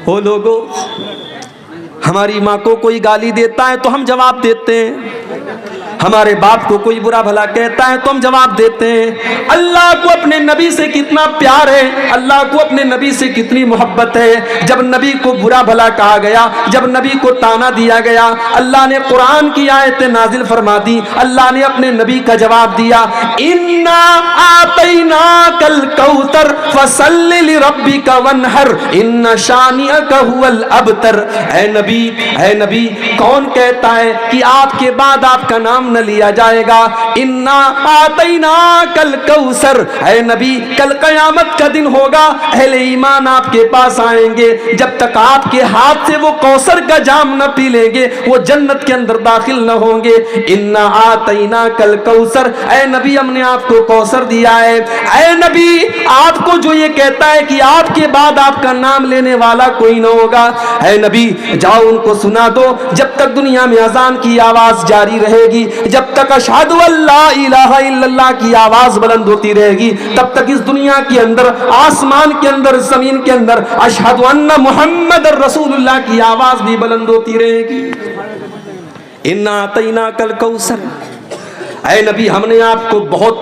हो लोगों, हमारी माँ को कोई गाली देता है तो हम जवाब देते हैं, हमारे बाप को कोई बुरा भला कहता है तो हम जवाब देते हैं। अल्लाह को अपने नबी से कितना प्यार है, अल्लाह को अपने नबी से कितनी मोहब्बत है। जब नबी को बुरा भला कहा गया, जब नबी को ताना दिया गया, अल्लाह ने कुरान की आयतें नाजिल फरमा दी। अल्लाह ने अपने नबी का जवाब दिया, इन्ना आतैनाकल कौसर फसल्लि लिरब्बिका वन्हर इन्ना शानिअका हुवल अबतर। ऐ नबी, कौन कहता है कि आपके बाद आपका नाम न लिया जाएगा? इन्ना आतैना कल कौसर, ऐ नबी कल कयामत का दिन होगा, अहले ईमान आपके पास आएंगे, जब तक आपके हाथ से वो कौसर का जाम न पी लेंगे वो जन्नत के अंदर दाखिल न होंगे। इन्ना आतैना कल कौसर, ऐ नबी हमने आपको कौसर दिया है। ऐ नबी, आपको जो ये कहता है कि आपके बाद आपका नाम लेने वाला कोई न होगा, ऐ नबी जाओ उनको सुना दो, जब तक दुनिया में अजान की आवाज जारी रहेगी, जब तक अशहदु अल्ला इलाहा इल्लल्लाह की आवाज बुलंद होती रहेगी, तब तक इस दुनिया के अंदर, आसमान के अंदर, जमीन के अंदर अशहदु अन्ना मुहम्मद रसूलुल्लाह की आवाज भी बुलंद होती रहेगी। इन्ना अतैना कल कौसर, ऐ नबी हमने आपको बहुत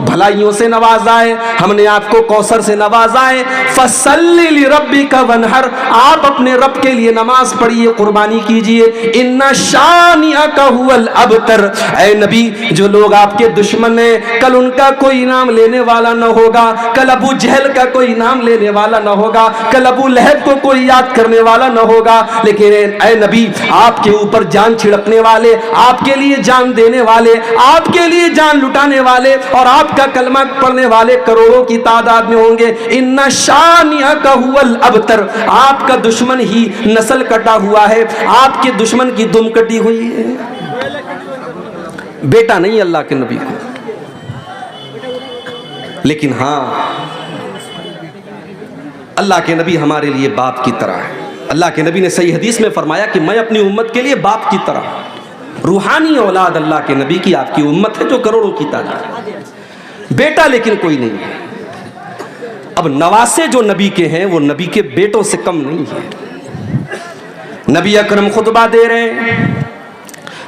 भलाइयों से नवाजा है, हमने आपको कौसर से नवाजा है। फसल्लि लिरब्बिका वन्हर, आप अपने रब के लिए नमाज पढ़िए, कुर्बानी कीजिए। इन्ना शानिअका हुवल अबतर, ऐ नबी जो लोग आपके दुश्मन हैं, कल उनका कोई नाम लेने वाला न होगा, कल अबू जहल का कोई नाम लेने वाला न होगा, कल अबू लहब को कोई याद करने वाला न होगा, लेकिन ऐ नबी आपके ऊपर जान छिड़कने वाले, आपके लिए जान देने वाले, आपके लिए जान लुटाने वाले और आपका कलमा पढ़ने वाले करोड़ों की तादाद में होंगे। इन्ना शानिअका हुवल अबतर, आपका दुश्मन ही नस्ल कटा हुआ है, आपके दुश्मन की दुम कटी हुई है। बेटा नहीं अल्लाह के नबी को, लेकिन हाँ अल्लाह के नबी हमारे लिए बाप की तरह है। अल्लाह के नबी ने सही हदीस में फरमाया कि मैं अपनी उम्मत के लिए बाप की तरह, रूहानी औलाद अल्लाह के नबी की आपकी उम्मत है जो करोड़ों की तादाद। बेटा लेकिन कोई नहीं है। अब नवासे जो नबी के हैं वो नबी के बेटों से कम नहीं है। नबी अकरम खुतबा दे रहे हैं,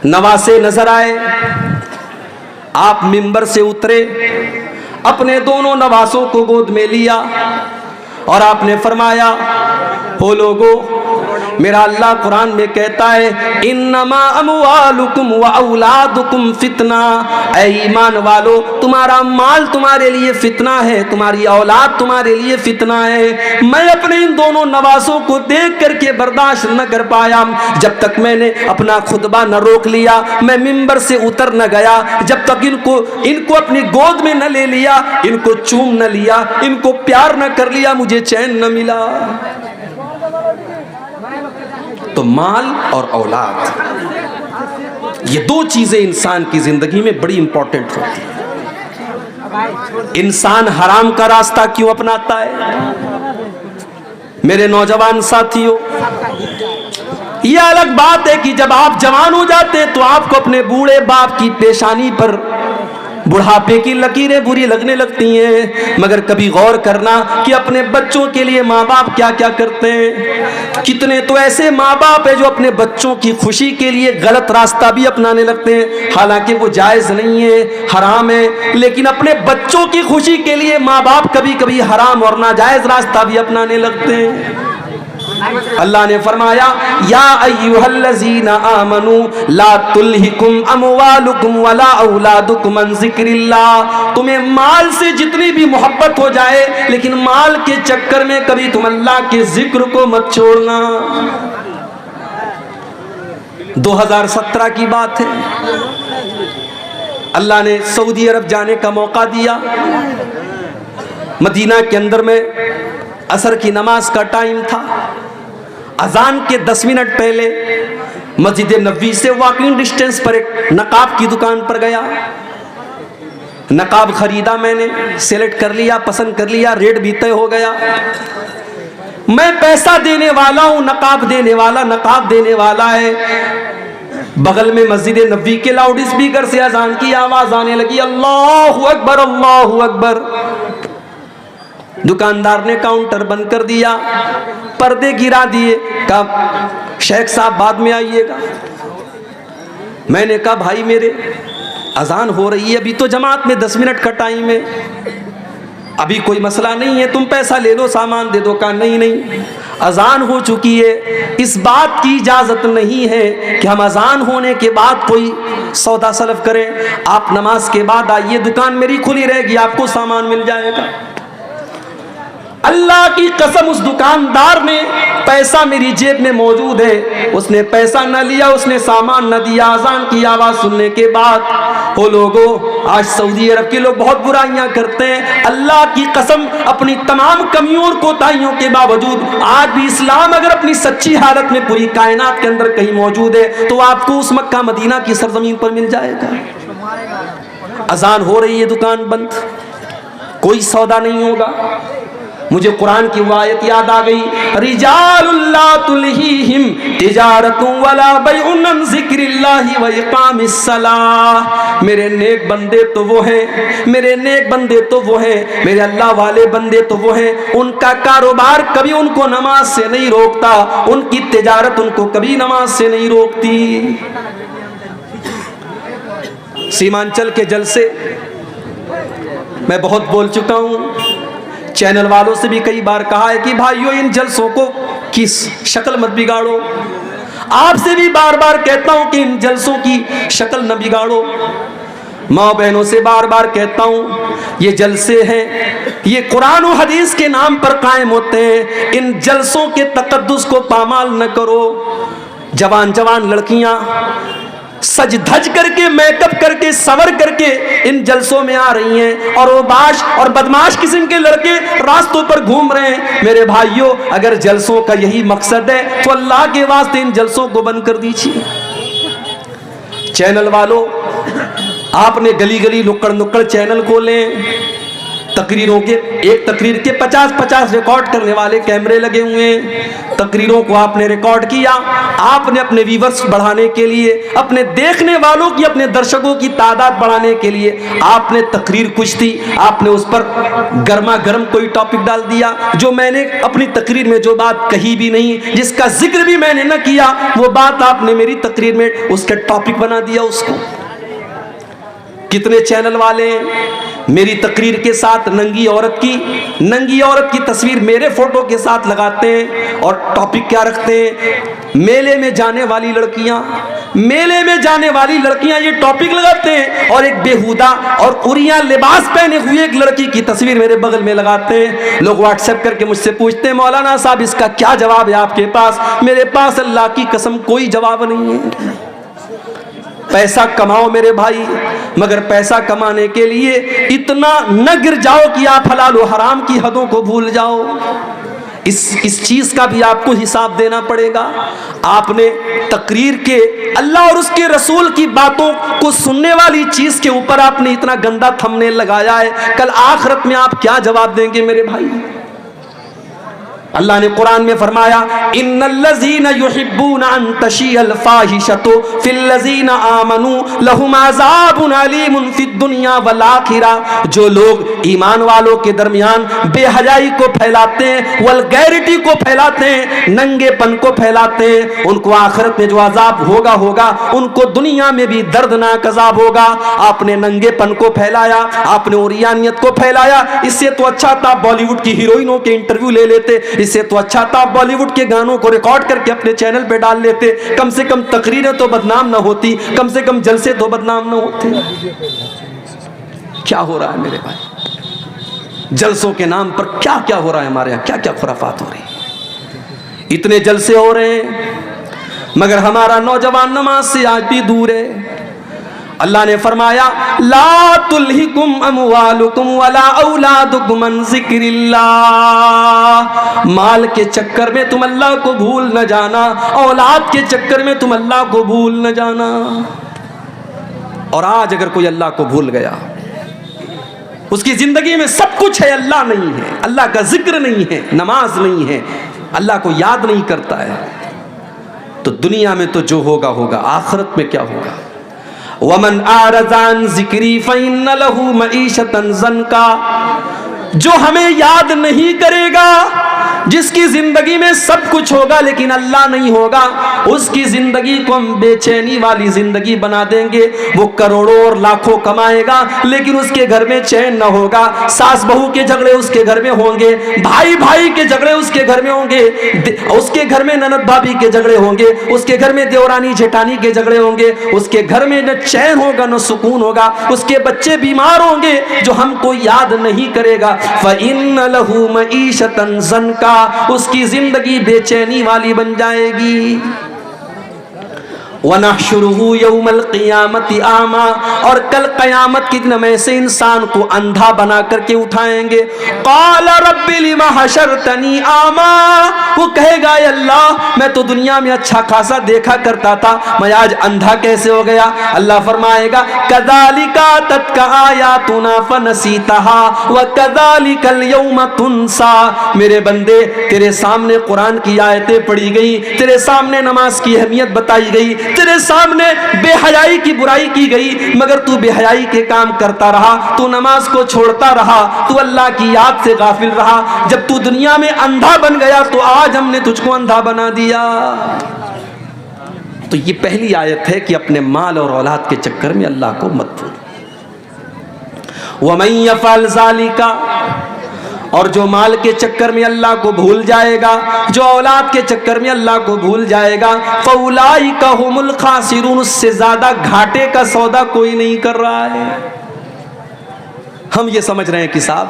नवासे नजर आए, आप मिंबर से उतरे, अपने दोनों नवासों को गोद में लिया और आपने फरमाया, हो लोगों, मेरा अल्लाह कुरान में कहता है इन्नमा अमवालुकुम व औलादुकुम फितना, ऐ ईमान वालो तुम्हारा माल तुम्हारे लिए फितना है, तुम्हारी औलाद तुम्हारे लिए फितना है। मैं अपने इन दोनों नवासों को देख करके बर्दाश्त न कर पाया, जब तक मैंने अपना खुतबा न रोक लिया, मैं मिंबर से उतर न गया, जब तक इनको अपनी गोद में न ले लिया, इनको चूम न लिया, इनको प्यार न कर लिया, मुझे चैन न मिला। तो माल और औलाद, ये दो चीजें इंसान की जिंदगी में बड़ी इंपॉर्टेंट होती है। इंसान हराम का रास्ता क्यों अपनाता है? मेरे नौजवान साथियों, यह अलग बात है कि जब आप जवान हो जाते हैं तो आपको अपने बूढ़े बाप की पेशानी पर बुढ़ापे की लकीरें बुरी लगने लगती हैं, मगर कभी गौर करना कि अपने बच्चों के लिए माँ बाप क्या क्या करते हैं। कितने तो ऐसे माँ बाप है जो अपने बच्चों की खुशी के लिए गलत रास्ता भी अपनाने लगते हैं, हालांकि वो जायज नहीं है, हराम है, लेकिन अपने बच्चों की खुशी के लिए माँ बाप कभी कभी हराम और नाजायज रास्ता भी अपनाने लगते हैं। अल्लाह ने फरमाया, या अय्युहल्लज़ीना आमनू ला तुल्हिकुम अमवालुकुम वला औलादुकुम अन ज़िक्रिल्लाह, तुम्हें माल से जितनी भी मोहब्बत हो जाए, लेकिन माल के चक्कर में कभी तुम अल्लाह के जिक्र को मत छोड़ना। 2017 की बात है, अल्लाह ने सऊदी अरब जाने का मौका दिया। मदीना के अंदर में असर की नमाज का टाइम था, अजान के 10 मिनट पहले मस्जिद नबवी से वॉकिंग डिस्टेंस पर एक नकाब की दुकान पर गया। नकाब खरीदा, मैंने सेलेक्ट कर लिया, पसंद कर लिया, रेट भी तय हो गया। मैं पैसा देने वाला हूं, नकाब देने वाला है। बगल में मस्जिद नबवी के लाउड स्पीकर से अजान की आवाज आने लगी, अल्लाहु अकबर अल्लाहु अकबर। दुकानदार ने काउंटर बंद कर दिया, पर्दे गिरा दिए, कहा शेख साहब बाद में आइएगा। मैंने कहा भाई मेरे अजान हो रही है, अभी तो जमात में 10 मिनट का टाइम है, अभी कोई मसला नहीं है, तुम पैसा ले लो सामान दे दो। कहा नहीं नहीं, अजान हो चुकी है, इस बात की इजाजत नहीं है कि हम अजान होने के बाद कोई सौदा सलफ करें। आप नमाज के बाद आइए, दुकान मेरी खुली रहेगी, आपको सामान मिल जाएगा। अल्लाह की कसम, उस दुकानदार ने पैसा मेरी जेब में मौजूद है, उसने पैसा न लिया, उसने सामान न दिया। अजान की आवाज सुनने के बाद, वो लोगों आज सऊदी अरब के लोग बहुत बुराइयां करते हैं। अल्लाह की कसम, अपनी तमाम कमियों और कोताहियों के बावजूद आज भी इस्लाम अगर अपनी सच्ची हालत में पूरी कायनात के अंदर कहीं मौजूद है तो आपको उस मक्का मदीना की सरजमीन पर मिल जाएगा। अजान हो रही है, दुकान बंद, कोई सौदा नहीं होगा। मुझे कुरान की वो आयत याद आ गई, रिजालुल्ला तुलहीहिम तिजारतुन वला बैउन अन ज़िक्रिल्लाहि व इक़ामिस सलाह। मेरे नेक बंदे तो वो हैं, मेरे नेक बंदे तो वो हैं, मेरे अल्लाह वाले बंदे तो वो हैं, उनका कारोबार कभी उनको नमाज से नहीं रोकता, उनकी तिजारत उनको कभी नमाज से नहीं रोकती। सीमांचल के जलसे मैं बहुत बोल चुका हूँ, चैनल वालों से भी कई बार कहा है कि भाइयों इन जलसों को की शक्ल मत बिगाड़ो। आपसे भी बार बार कहता हूं कि इन जलसों की शक्ल न बिगाड़ो। माँ बहनों से बार बार कहता हूं, ये जलसे हैं, ये कुरान और हदीस के नाम पर कायम होते हैं, इन जलसों के तकद्दुस को पामाल न करो। जवान जवान लड़कियां सज धज करके, मेकअप करके, सवर करके इन जलसों में आ रही हैं, और वो बाश और बदमाश किस्म के लड़के रास्तों पर घूम रहे हैं। मेरे भाइयों, अगर जलसों का यही मकसद है तो अल्लाह के वास्ते इन जलसों को बंद कर दीजिए। चैनल वालों, आपने गली गली नुक्कड़ नुक्कड़ चैनल खोले, तकरीरों के एक तकरीर के 50-50 रिकॉर्ड करने वाले कैमरे लगे हुए हैं। तकरीरों को आपने रिकॉर्ड किया, आपने अपने व्यूअर्स बढ़ाने के लिए, अपने देखने वालों की, अपने दर्शकों की तादाद बढ़ाने के लिए आपने तकरीर कुछ थी, आपने उस पर गर्मा गर्म कोई टॉपिक डाल दिया, जो मैंने अपनी तकरीर में जो बात कही भी नहीं, जिसका जिक्र भी मैंने न किया, वो बात आपने मेरी तकरीर में उसका टॉपिक बना दिया उसको। कितने चैनल वाले मेरी तकरीर के साथ नंगी औरत की तस्वीर मेरे फोटो के साथ लगाते हैं, और टॉपिक क्या रखते हैं, मेले में जाने वाली लड़कियां, मेले में जाने वाली लड़कियां, ये टॉपिक लगाते हैं। और एक बेहुदा और उरिया लिबास पहने हुए एक लड़की की तस्वीर मेरे बगल में लगाते हैं। लोग व्हाट्सएप करके मुझसे पूछते हैं, मौलाना साहब इसका क्या जवाब है आपके पास? मेरे पास अल्लाह की कसम कोई जवाब नहीं है। पैसा कमाओ मेरे भाई, मगर पैसा कमाने के लिए इतना न गिर जाओ कि आप हलाल और हराम की हदों को भूल जाओ। इस चीज का भी आपको हिसाब देना पड़ेगा। आपने तकरीर के अल्लाह और उसके रसूल की बातों को सुनने वाली चीज के ऊपर आपने इतना गंदा थंबनेल लगाया है, कल आखिरत में आप क्या जवाब देंगे मेरे भाई? अल्लाह ने कुरान में फरमाया, इन्नल्लज़ीना युहिब्बूना अन तशियल फाहिशतु फिल्लज़ीना आमनू लहुम अज़ाबुन अलीमुन फिद दुनिया वल आखिरा। जो लोग ईमान वालों के दरमियान बेहयाई को फैलाते हैं, वल्गैरिटी को फैलाते हैं, नंगेपन को फैलाते हैं, उनको आखिरत में जो अजाब होगा उनको दुनिया में भी दर्दनाक अजाब होगा। आपने नंगेपन को फैलाया, आपने उरियानियत को फैलाया, इससे तो अच्छा था बॉलीवुड की हीरोइनों के इंटरव्यू ले लेते, इससे तो अच्छा था बॉलीवुड के गानों को रिकॉर्ड करके अपने चैनल पे डाल लेते, कम से कम तकरीरें तो बदनाम ना होती, कम से कम जलसे तो बदनाम ना होते। क्या हो रहा है मेरे भाई? जलसों के नाम पर क्या क्या हो रहा है हमारे यहाँ, क्या क्या खुराफात हो रही है। इतने जलसे हो रहे हैं मगर हमारा नौजवान नमाज से आज भी दूर है। अल्लाह ने फरमाया, ला तुल्हिकुम अमवालुकुम वला औलादुकुम अन ज़िक्रिल्लाह। माल के चक्कर में तुम अल्लाह को भूल न जाना, औलाद के चक्कर में तुम अल्लाह को भूल न जाना। और आज अगर कोई अल्लाह को भूल गया, उसकी जिंदगी में सब कुछ है, अल्लाह नहीं है, अल्लाह का जिक्र नहीं है, नमाज नहीं है, अल्लाह को याद नहीं करता है, तो दुनिया में तो जो होगा होगा, आखिरत में क्या होगा? वमन आरज़ान ज़िक्री फ़इन्न लहू मईशतन ज़नका। जो हमें याद नहीं करेगा, जिसकी जिंदगी में सब कुछ होगा लेकिन अल्लाह नहीं होगा, उसकी जिंदगी को हम बेचैनी वाली जिंदगी बना देंगे। वो करोड़ों और लाखों कमाएगा लेकिन उसके घर में चैन न होगा। सास बहू के झगड़े उसके घर में होंगे, भाई भाई के झगड़े उसके घर में होंगे, उसके घर में ननद भाभी के झगड़े होंगे, उसके घर में देवरानी जेठानी के झगड़े होंगे, उसके घर में न चैन होगा न सुकून होगा, उसके बच्चे बीमार होंगे जो हमको याद नहीं करेगा। फ़इन्न लहू मईशतन ज़न्का, उसकी जिंदगी बेचैनी वाली बन जाएगी। वनहशुरुहु यौमल क़ियामति आमा, और कल क़यामत के दिन हम ऐसे इंसान को अंधा बना करके उठाएंगे। क़ाल रब्बि लिमा हशरतनी आमा, वो कहेगा अल्लाह मैं तो दुनिया में अच्छा खासा देखा करता था, मैं आज अंधा कैसे हो गया। अल्लाह फरमाएगा कज़ालिका तत्का आयातुना फनसीतहा व कज़ालिकल यौम तुनसा। मेरे बंदे, तेरे सामने कुरान की आयतें पढ़ी गई, तेरे सामने नमाज की अहमियत बताई गई, तेरे सामने बेहयाई की बुराई की गई, मगर तू बेहयाई के काम करता रहा, तू नमाज को छोड़ता रहा, तू अल्लाह की याद से गाफिल रहा। जब तू दुनिया में अंधा बन गया तो आज हमने तुझको अंधा बना दिया। तो ये पहली आयत है कि अपने माल और औलाद के चक्कर में अल्लाह को मत भूल। वमन यफ़अल ज़ालिका, और जो माल के चक्कर में अल्लाह को भूल जाएगा, जो औलाद के चक्कर में अल्लाह को भूल जाएगा, फ़उलाइका हुमुल खासिरून, उससे ज्यादा घाटे का सौदा कोई नहीं कर रहा है। हम ये समझ रहे हैं कि साहब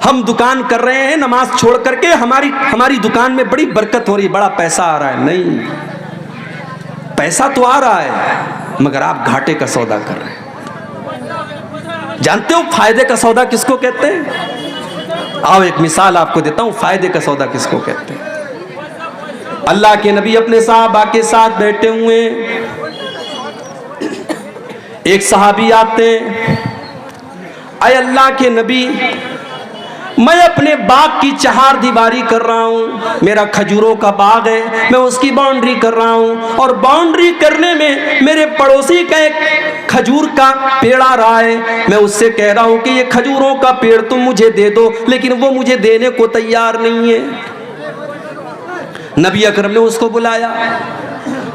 हम दुकान कर रहे हैं नमाज छोड़ करके, हमारी दुकान में बड़ी बरकत हो रही, बड़ा पैसा आ रहा है। नहीं, पैसा तो आ रहा है मगर आप घाटे का सौदा कर रहे हैं। जानते हो फायदे का सौदा किसको कहते हैं? आओ एक मिसाल आपको देता हूं, फायदे का सौदा किसको कहते हैं। अल्लाह के नबी अपने साहबा के साथ बैठे हुए, एक सहाबी आते, अय अल्लाह के नबी, मैं अपने बाग की चहार दीवारी कर रहा हूँ, मेरा खजूरों का बाग है, मैं उसकी बाउंड्री कर रहा हूँ, और बाउंड्री करने में मेरे पड़ोसी का एक खजूर का पेड़ आ रहा है, मैं उससे कह रहा हूँ कि ये खजूरों का पेड़ तुम मुझे दे दो, लेकिन वो मुझे देने को तैयार नहीं है। नबी अकरम ने उसको बुलाया,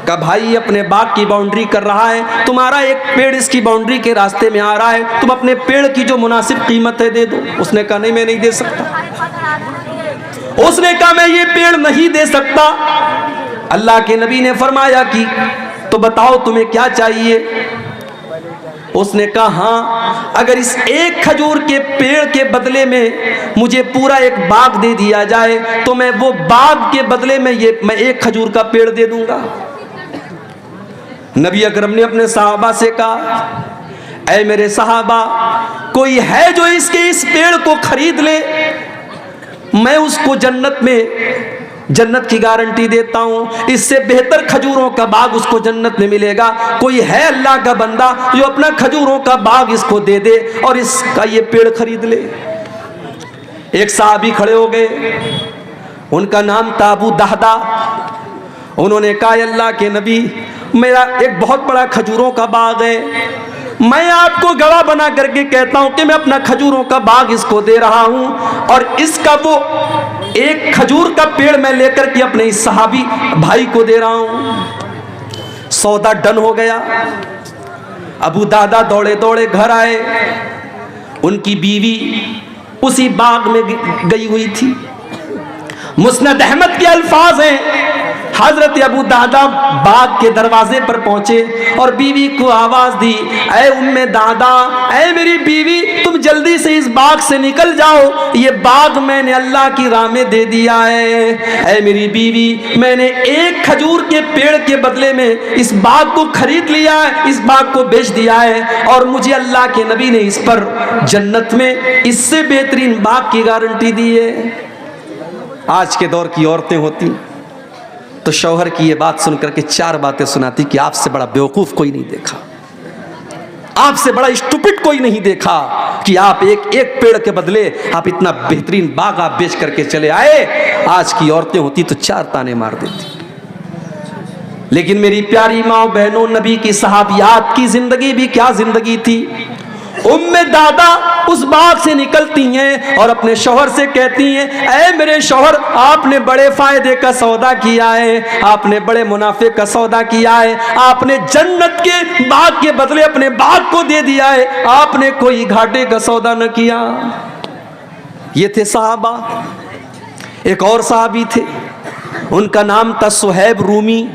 कहा भाई अपने बाग की बाउंड्री कर रहा है, तुम्हारा एक पेड़ इसकी बाउंड्री के रास्ते में आ रहा है, तुम अपने पेड़ की जो मुनासिब कीमत है दे दो। उसने कहा नहीं, मैं नहीं दे सकता। उसने कहा मैं ये पेड़ नहीं दे सकता। अल्लाह के नबी ने फरमाया कि तो बताओ तुम्हें क्या चाहिए। उसने कहा हाँ, अगर इस एक खजूर के पेड़ के बदले में मुझे पूरा एक बाग दे दिया जाए तो मैं वो बाग के बदले में मैं एक खजूर का पेड़ दे दूंगा। नबी अकरम ने अपने सहाबा से कहा, ऐ मेरे सहाबा, कोई है जो इस पेड़ को खरीद ले, मैं उसको जन्नत की गारंटी देता हूं, इससे बेहतर खजूरों का बाग उसको जन्नत में मिलेगा। कोई है अल्लाह का बंदा जो अपना खजूरों का बाग इसको दे दे और इसका ये पेड़ खरीद ले। एक साहबी खड़े हो गए, उनका नाम था अबू दहदा। उन्होंने कहा अल्लाह के नबी, मेरा एक बहुत बड़ा खजूरों का बाग है, मैं आपको गवाह बना करके कहता हूं कि मैं अपना खजूरों का बाग इसको दे रहा हूं, और इसका वो एक खजूर का पेड़ मैं लेकर के अपने इस सहाबी भाई को दे रहा हूं। सौदा डन हो गया। अबू दादा दौड़े दौड़े घर आए, उनकी बीवी उसी बाग में गई हुई थी। मुस्नद अहमद के अल्फाज हैं, हजरत अबू दादा बाग के दरवाजे पर पहुंचे और बीवी को आवाज दी, ऐ उम्मे दादा, ऐ मेरी बीवी, तुम जल्दी से इस बाग से निकल जाओ, ये बाग मैंने अल्लाह की राह में दे दिया है। ऐ मेरी बीवी, मैंने एक खजूर के पेड़ के बदले में इस बाग को खरीद लिया है, इस बाग को बेच दिया है, और मुझे अल्लाह के नबी ने इस पर जन्नत में इससे बेहतरीन बाग की गारंटी दी है। आज के दौर की औरतें होती तो शौहर की ये बात सुनकर के चार बातें सुनाती कि आपसे बड़ा बेवकूफ कोई नहीं देखा, आपसे बड़ा स्टूपिड कोई नहीं देखा कि आप एक पेड़ के बदले आप इतना बेहतरीन बाग आप बेच करके चले आए। आज की औरतें होती तो चार ताने मार देती। लेकिन मेरी प्यारी माँ बहनों, नबी की सहाबियात की जिंदगी भी क्या जिंदगी थी। उम्मे दादा उस बाग से निकलती हैं और अपने शौहर से कहती हैं, ऐ मेरे शौहर, आपने बड़े फायदे का सौदा किया है, आपने बड़े मुनाफे का सौदा किया है, आपने जन्नत के बाग के बदले अपने बाग को दे दिया है, आपने कोई घाटे का सौदा न किया। ये थे सहाबा। एक और सहाबी थे, उनका नाम था सुहैब रूमी।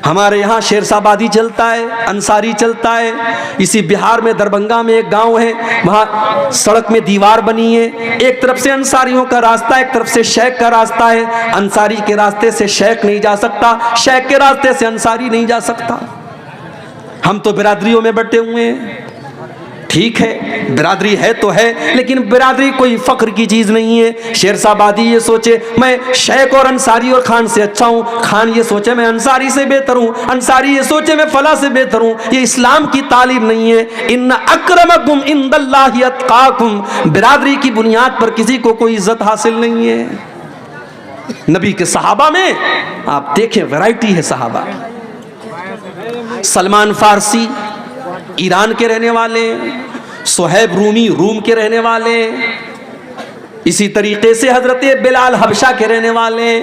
हमारे यहाँ शेरशाबादी चलता है, अंसारी चलता है। इसी बिहार में दरभंगा में एक गांव है, वहाँ सड़क में दीवार बनी है। एक तरफ से अंसारियों का रास्ता, एक तरफ से शेख का रास्ता है। अंसारी के रास्ते से शेख नहीं जा सकता, शेख के रास्ते से अंसारी नहीं जा सकता। हम तो बिरादरियों में बटे हुए हैं। ठीक है, बिरादरी है तो है, लेकिन बिरादरी कोई फख्र की चीज नहीं है। शेरशाबादी ये सोचे मैं शेख और अंसारी और खान से अच्छा हूं, खान ये सोचे मैं अंसारी से बेहतर हूं, अंसारी ये सोचे मैं फला से बेहतर हूं। ये इस्लाम की तालीम नहीं है। इन्ना अक्रमकुम इंदल्लाहि अत्काकुम। बिरादरी की बुनियाद पर किसी को कोई इज्जत हासिल नहीं है। नबी के सहाबा में आप देखें, वैरायटी है सहाबा। सलमान फारसी ईरान के रहने वाले, सुहैब रूमी रूम के रहने वाले, इसी तरीके से हजरत बिलाल हबशा के रहने वाले।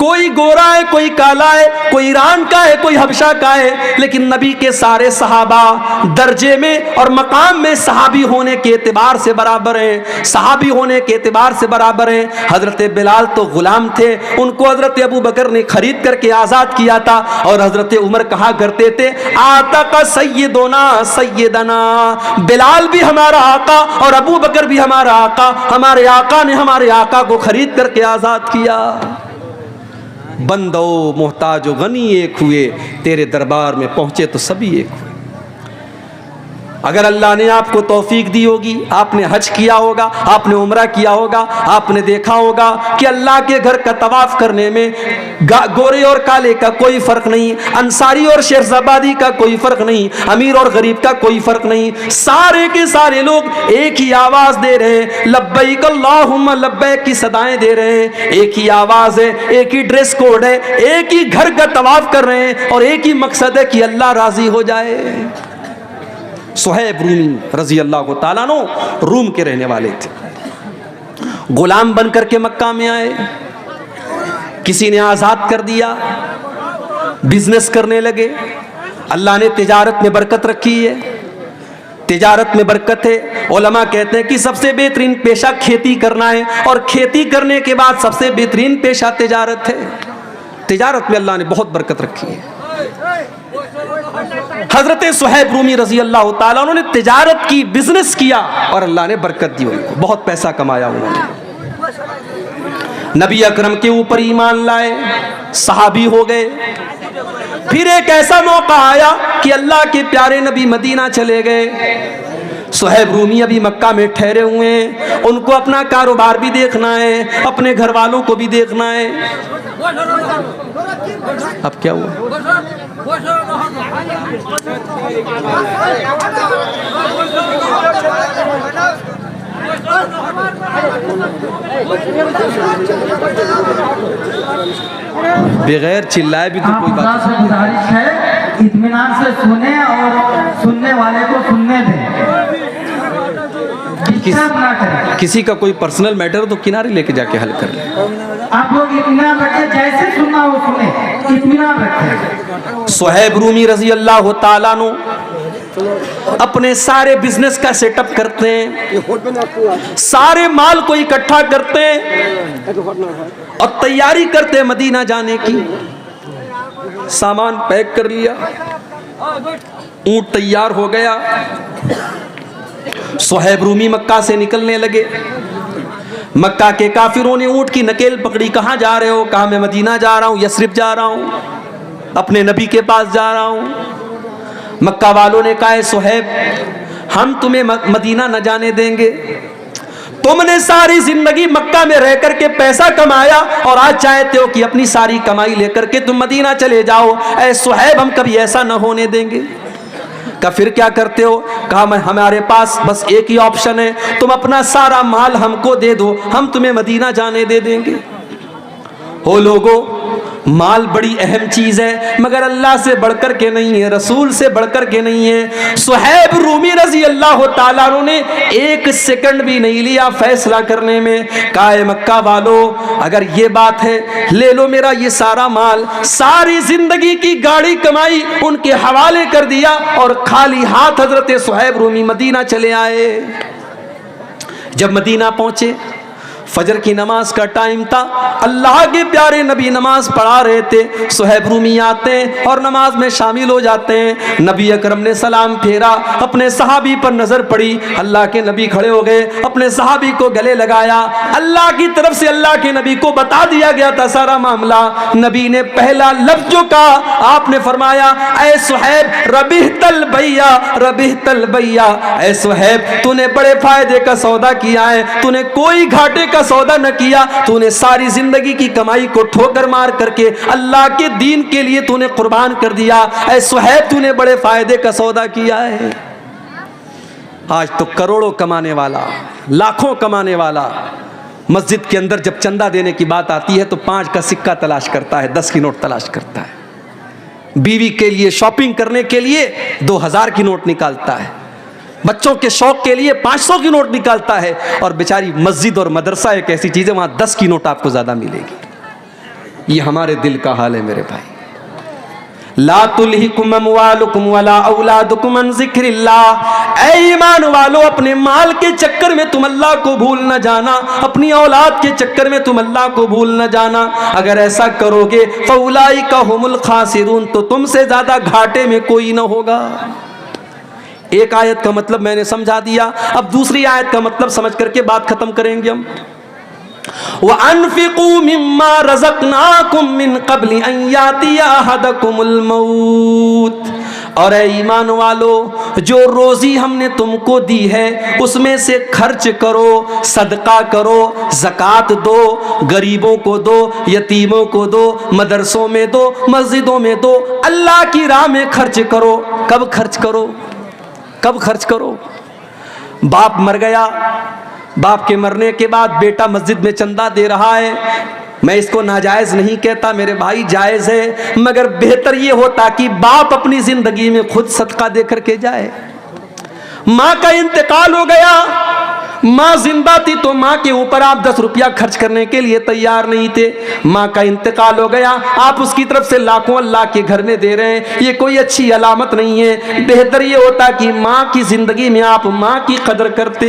कोई गोरा है, कोई काला है, कोई ईरान का है, कोई हबशा का है, लेकिन नबी के सारे सहाबा दर्जे में और मकाम में सहाबी होने के एतबार से बराबर हैं, सहाबी होने के एतबार से बराबर हैं। हजरत बिलाल तो गुलाम थे, उनको हजरत अबू बकर ने खरीद करके आज़ाद किया था। और हजरत उमर कहा करते थे, आता का सैयदोना सैयदना। बिलाल भी हमारा आका और अबू बकर भी हमारा आका। हमारे आका ने हमारे आका को खरीद करके आज़ाद किया। बंदो मोहताजो गनी एक हुए, तेरे दरबार में पहुंचे तो सभी एक हुए। अगर अल्लाह ने आपको तौफीक दी होगी, आपने हज किया होगा, आपने उम्रा किया होगा, आपने देखा होगा कि अल्लाह के घर का तवाफ करने में गोरे और काले का कोई फर्क नहीं, अंसारी और शेरशाबादी का कोई फर्क नहीं, अमीर और गरीब का कोई फर्क नहीं। सारे के सारे लोग एक ही आवाज दे रहे हैं, लब्बैक अल्लाहुम्मा लब्बैक की सदाएं दे रहे हैं। एक ही आवाज है, एक ही ड्रेस कोड है, एक ही घर का तवाफ कर रहे हैं और एक ही मकसद है कि अल्लाह राजी हो जाए। सुहैब रूमी रजी अल्लाह ताला अन्हु रूम के रहने वाले थे। गुलाम बन करके मक्का में आए, किसी ने आज़ाद कर दिया, बिजनेस करने लगे। अल्लाह ने तिजारत में बरकत रखी है, तिजारत में बरकत है। उलमा कहते हैं कि सबसे बेहतरीन पेशा खेती करना है और खेती करने के बाद सबसे बेहतरीन पेशा तिजारत है। तिजारत में अल्लाह ने बहुत बरकत रखी है। हजरत सुहैब रूमी रजी अल्लाह ताला उन्होंने तिजारत की, बिजनेस किया और अल्लाह ने बरकत दी उनको, बहुत पैसा कमाया उन्होंने। नबी अकरम के ऊपर ईमान लाए, सहाबी हो गए। फिर एक ऐसा मौका आया कि अल्लाह के प्यारे नबी मदीना चले गए। सुहैब रूमी अभी मक्का में ठहरे हुए हैं, उनको अपना कारोबार भी देखना है, अपने घर वालों को भी देखना है। अब क्या हुआ? बगैर चिल्लाए भी तो कोई बात से गुजारिश है, इत्मीनान से सुने और सुनने वाले को सुनने दें, किसी का कोई पर्सनल मैटर तो किनारे लेके जाके हल कर ले। आप लोग इत्मीनान रखें, जैसे सुनना हो सुने, इत्मीनान रखें। सुहैब रूमी रजी अल्लाह ताला अन्हु अपने सारे बिजनेस का सेटअप करते हैं, सारे माल को इकट्ठा करते हैं और तैयारी करते हैं मदीना जाने की। सामान पैक कर लिया, ऊंट तैयार हो गया। सुहैब रूमी मक्का से निकलने लगे। मक्का के काफिरों ने ऊंट की नकेल पकड़ी, कहाँ जा रहे हो? कहा मैं मदीना जा रहा हूँ, यस्रिब जा रहा हूँ, अपने नबी के पास जा रहा हूँ। मक्का वालों ने कहा, सुहैब हम तुम्हें मदीना न जाने देंगे, तुमने सारी जिंदगी मक्का में रह करके पैसा कमाया और आज चाहते हो कि अपनी सारी कमाई लेकर के तुम मदीना चले जाओ। ऐ सुहैब हम कभी ऐसा न होने देंगे। कहा फिर क्या करते हो? कहा मैं हमारे पास बस एक ही ऑप्शन है, तुम अपना सारा माल हमको दे दो, हम तुम्हें मदीना जाने दे देंगे। हो लोगो, माल बड़ी अहम चीज है, मगर अल्लाह से बढ़कर के नहीं है, रसूल से बढ़कर के नहीं है। सुहैब रूमी रजी अल्लाह ताला अन्हु ने एक सेकंड भी नहीं लिया फैसला करने में। कहा मक्का वालों, अगर ये बात है, ले लो मेरा ये सारा माल, सारी जिंदगी की गाड़ी कमाई उनके हवाले कर दिया और खाली हाथ हजरत सुहैब रूमी मदीना चले आए। जब मदीना पहुंचे, फजर की नमाज का टाइम था, अल्लाह के प्यारे नबी नमाज पढ़ा रहे थे। सुहैब रूमी आते हैं और नमाज में शामिल हो जाते हैं। नबी अकरम ने सलाम फेरा, अपने सहाबी पर नजर पड़ी, अल्लाह के नबी खड़े हो गए, अपने सहाबी को गले लगाया। अल्लाह की तरफ से अल्लाह के नबी को बता दिया गया था सारा मामला। नबी ने पहला लफ्ज जो कहा, आपने फरमाया, ऐ सुहैब रबिहतल भैया, रबिहतल भैया, ऐ सुहैब तूने बड़े फायदे का सौदा किया है, तूने कोई घाटे का सौदा न किया, तूने सारी जिंदगी की कमाई को ठोकर मार करके अल्लाह के दीन के लिए तूने कुर्बान कर दिया। ऐ सुहैब तूने बड़े फायदे का सौदा किया है। आज तो करोड़ों कमाने वाला, लाखों कमाने वाला मस्जिद के अंदर जब चंदा देने की बात आती है तो 5 का सिक्का तलाश करता है, 10 की नोट तलाश करता है। बीवी के लिए शॉपिंग करने के लिए 2000 की नोट निकालता है, बच्चों के शौक के लिए 500 की नोट निकालता है। और बेचारी मस्जिद और मदरसा एक ऐसी चीज है, वहां 10 की नोट आपको ज्यादा मिलेगी। ये हमारे दिल का हाल है मेरे भाई। ला तुल्हिकुम अमवालुकुम वला औलादुकुम अन ज़िक्रिल्लाह, ऐ ईमान वालों, अपने माल के चक्कर में तुम अल्लाह को भूल न जाना, अपनी औलाद के चक्कर में तुम अल्लाह को भूल न जाना। अगर ऐसा करोगे फउलाइका हुमुल खासिरून, तो तुमसे ज्यादा घाटे में कोई न होगा। एक आयत का मतलब मैंने समझा दिया, अब दूसरी आयत का मतलब समझ करके बात खत्म करेंगे हम। वअन्फिकू मिम्मा रज़क़नाकुम मिन क़ब्लि अन यातिया अहदकुमुल मौत, और ऐ ईमान वालों, जो रोजी हमने तुमको दी है उसमें से खर्च करो, सदका करो, ज़कात दो, गरीबों को दो, यतीमों को दो, मदरसों में दो, मस्जिदों में दो, अल्लाह की राह में खर्च करो। कब खर्च करो? कब खर्च करो? बाप मर गया, बाप के मरने के बाद बेटा मस्जिद में चंदा दे रहा है, मैं इसको नाजायज नहीं कहता मेरे भाई, जायज है, मगर बेहतर ये होता कि बाप अपनी जिंदगी में खुद सदका दे करके जाए। माँ का इंतकाल हो गया, माँ जिंदा थी तो माँ के ऊपर आप 10 रुपया खर्च करने के लिए तैयार नहीं थे। माँ का इंतकाल हो गया, आप उसकी तरफ से लाखों अल्लाह के घर में दे रहे हैं, ये कोई अच्छी अलामत नहीं है। बेहतर ये होता कि माँ की जिंदगी में आप माँ की कदर करते।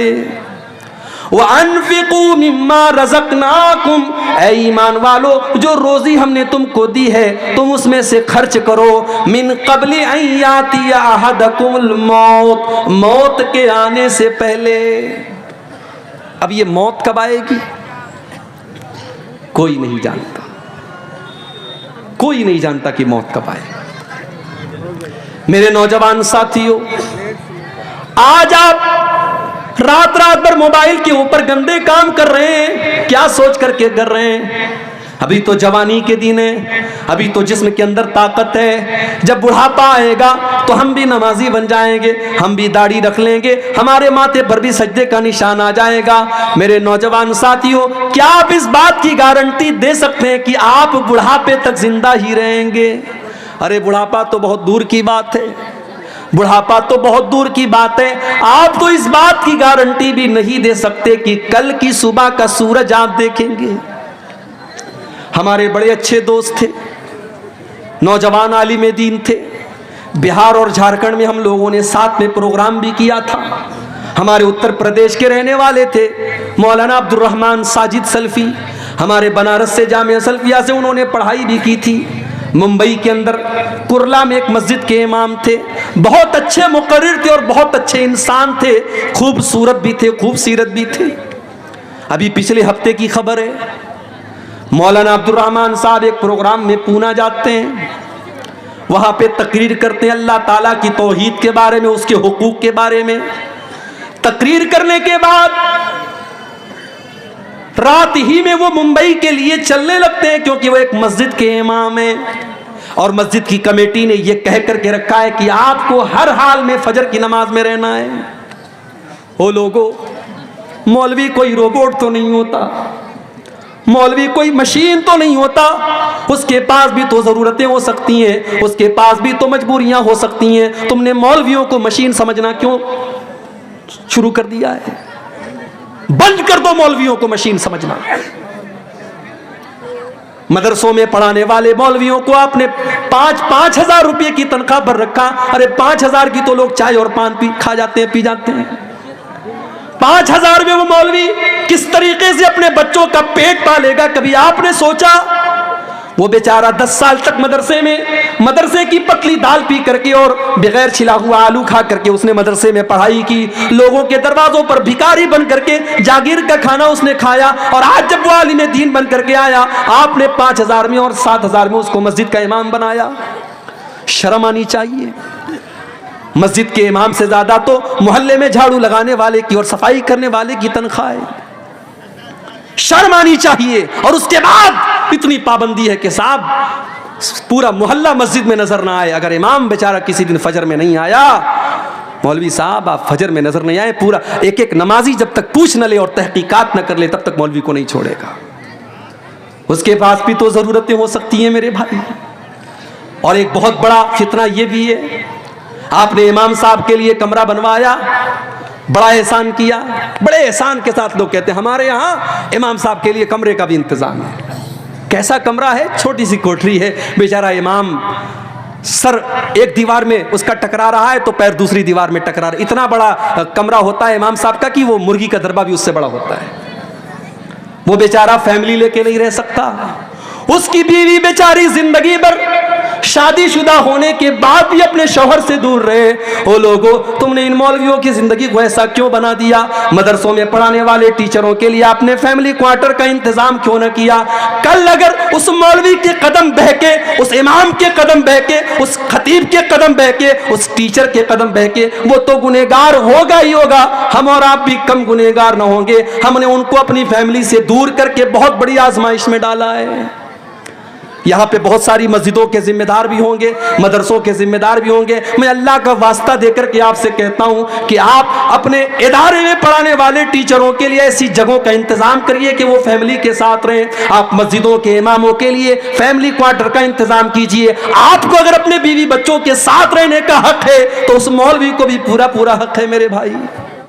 वअन्फिकू मिम्मा रज़क़नाकुम, ऐ ईमान वालों, जो रोजी हमने तुमको दी है तुम उसमें से खर्च करो। मिन क़ब्लि अन यातिया अहदकुमुल मौत, मौत के आने से पहले। अब ये मौत कब आएगी कोई नहीं जानता, कोई नहीं जानता कि मौत कब आएगी। मेरे नौजवान साथियों, आज आप रात रात भर मोबाइल के ऊपर गंदे काम कर रहे हैं, क्या सोच करके कर रहे हैं? अभी तो जवानी के दिन है, अभी तो जिस्म के अंदर ताकत है, जब बुढ़ापा आएगा तो हम भी नमाजी बन जाएंगे, हम भी दाढ़ी रख लेंगे, हमारे माथे पर भी सजदे का निशान आ जाएगा। मेरे नौजवान साथियों, क्या आप इस बात की गारंटी दे सकते हैं कि आप बुढ़ापे तक जिंदा ही रहेंगे? अरे बुढ़ापा तो बहुत दूर की बात है, बुढ़ापा तो बहुत दूर की बात है। आप तो इस बात की गारंटी भी नहीं दे सकते कि कल की सुबह का सूरज आप देखेंगे। हमारे बड़े अच्छे दोस्त थे, नौजवान आलिम दीन थे, बिहार और झारखंड में हम लोगों ने साथ में प्रोग्राम भी किया था। हमारे उत्तर प्रदेश के रहने वाले थे मौलाना अब्दुल रहमान साजिद सल्फी, हमारे बनारस से जामिया सल्फिया से उन्होंने पढ़ाई भी की थी। मुंबई के अंदर कुर्ला में एक मस्जिद के इमाम थे, बहुत अच्छे मुकर्रिर थे और बहुत अच्छे इंसान थे, खूबसूरत भी थे, खूबसीरत भी थे। अभी पिछले हफ्ते की खबर है, मौलाना अब्दुल रहमान साहब एक प्रोग्राम में पूना जाते हैं, वहां पे तकरीर करते हैं अल्लाह ताला की तौहीद के बारे में, उसके हुकूक के बारे में। तकरीर करने के बाद रात ही में वो मुंबई के लिए चलने लगते हैं, क्योंकि वो एक मस्जिद के इमाम हैं और मस्जिद की कमेटी ने ये कह करके रखा है कि आपको हर हाल में फजर की नमाज में रहना है। ओ लोगों, मौलवी कोई रोबोट तो नहीं होता, मौलवी कोई मशीन तो नहीं होता, उसके पास भी तो जरूरतें हो सकती हैं, उसके पास भी तो मजबूरियां हो सकती हैं। तुमने मौलवियों को मशीन समझना क्यों शुरू कर दिया है? बंद कर दो मौलवियों को मशीन समझना। मदरसों में पढ़ाने वाले मौलवियों को आपने 5-5 हजार रुपए की तनख्वाह भर रखा। अरे 5 हजार की तो लोग चाय और पान खा जाते हैं, पी जाते हैं। 5 हजार में वो मौलवी किस तरीके से अपने बच्चों का पेट पालेगा? कभी आपने सोचा? वो बेचारा 10 साल तक मदरसे की पतली दाल पी करके और बगैर छिला हुआ आलू खा करके उसने मदरसे में पढ़ाई की, लोगों के दरवाजों पर भिखारी बन करके जागीर का खाना उसने खाया, और आज जब वो आलिम दीन बन करके आया, आपने 5 हजार में और 7 हजार में उसको मस्जिद का इमाम बनाया। शर्म आनी चाहिए। मस्जिद के इमाम से ज्यादा तो मोहल्ले में झाड़ू लगाने वाले की और सफाई करने वाले की तनख्वाह है। शर्म आनी चाहिए। और उसके बाद इतनी पाबंदी है कि साहब पूरा मोहल्ला मस्जिद में नजर ना आए। अगर इमाम बेचारा किसी दिन फजर में नहीं आया, मौलवी साहब आप फजर में नजर नहीं आए, पूरा एक नमाजी जब तक पूछ न ले और तहकीकात न कर ले तब तक मौलवी को नहीं छोड़ेगा। उसके पास भी तो जरूरतें हो सकती हैं मेरे भाई। और एक बहुत बड़ा फितना यह भी है, आपने इमाम साहब के लिए कमरा बनवाया, बड़ा एहसान किया। बड़े एहसान के साथ लोग कहते हैं हमारे यहाँ इमाम साहब के लिए कमरे का भी इंतजाम है। कैसा कमरा है? छोटी सी कोठरी है। बेचारा इमाम सर एक दीवार में उसका टकरा रहा है तो पैर दूसरी दीवार में टकरा रहा। इतना बड़ा कमरा होता है इमाम साहब का कि वो मुर्गी का दरबा भी उससे बड़ा होता है। वो बेचारा फैमिली लेके नहीं रह सकता। उसकी बीवी बेचारी जिंदगी भर शादीशुदा होने के बाद भी अपने शौहर से दूर रहे। ओ लोगों, तुमने इन मौलवियों की जिंदगी को ऐसा क्यों बना दिया? मदरसों में पढ़ाने वाले टीचरों के लिए आपने फैमिली क्वार्टर का इंतजाम क्यों न किया? कल अगर उस मौलवी के कदम बहके, उस इमाम के कदम बहके, उस खतीब के कदम बहके, उस टीचर के कदम बहके, वो तो गुनहगार होगा ही होगा। हम और आप भी कम गुनहगार न होंगे। हमने उनको अपनी फैमिली से दूर करके बहुत बड़ी आजमाइश में डाला है। यहाँ पे बहुत सारी मस्जिदों के जिम्मेदार भी होंगे, मदरसों के जिम्मेदार भी होंगे। मैं अल्लाह का वास्ता देकर के आपसे कहता हूँ कि आप अपने इदारे में पढ़ाने वाले टीचरों के लिए ऐसी जगहों का इंतजाम करिए कि वो फैमिली के साथ रहें। आप मस्जिदों के इमामों के लिए फैमिली क्वार्टर का इंतजाम कीजिए। आपको अगर अपने बीवी बच्चों के साथ रहने का हक है तो उस मौलवी को भी पूरा पूरा हक है मेरे भाई।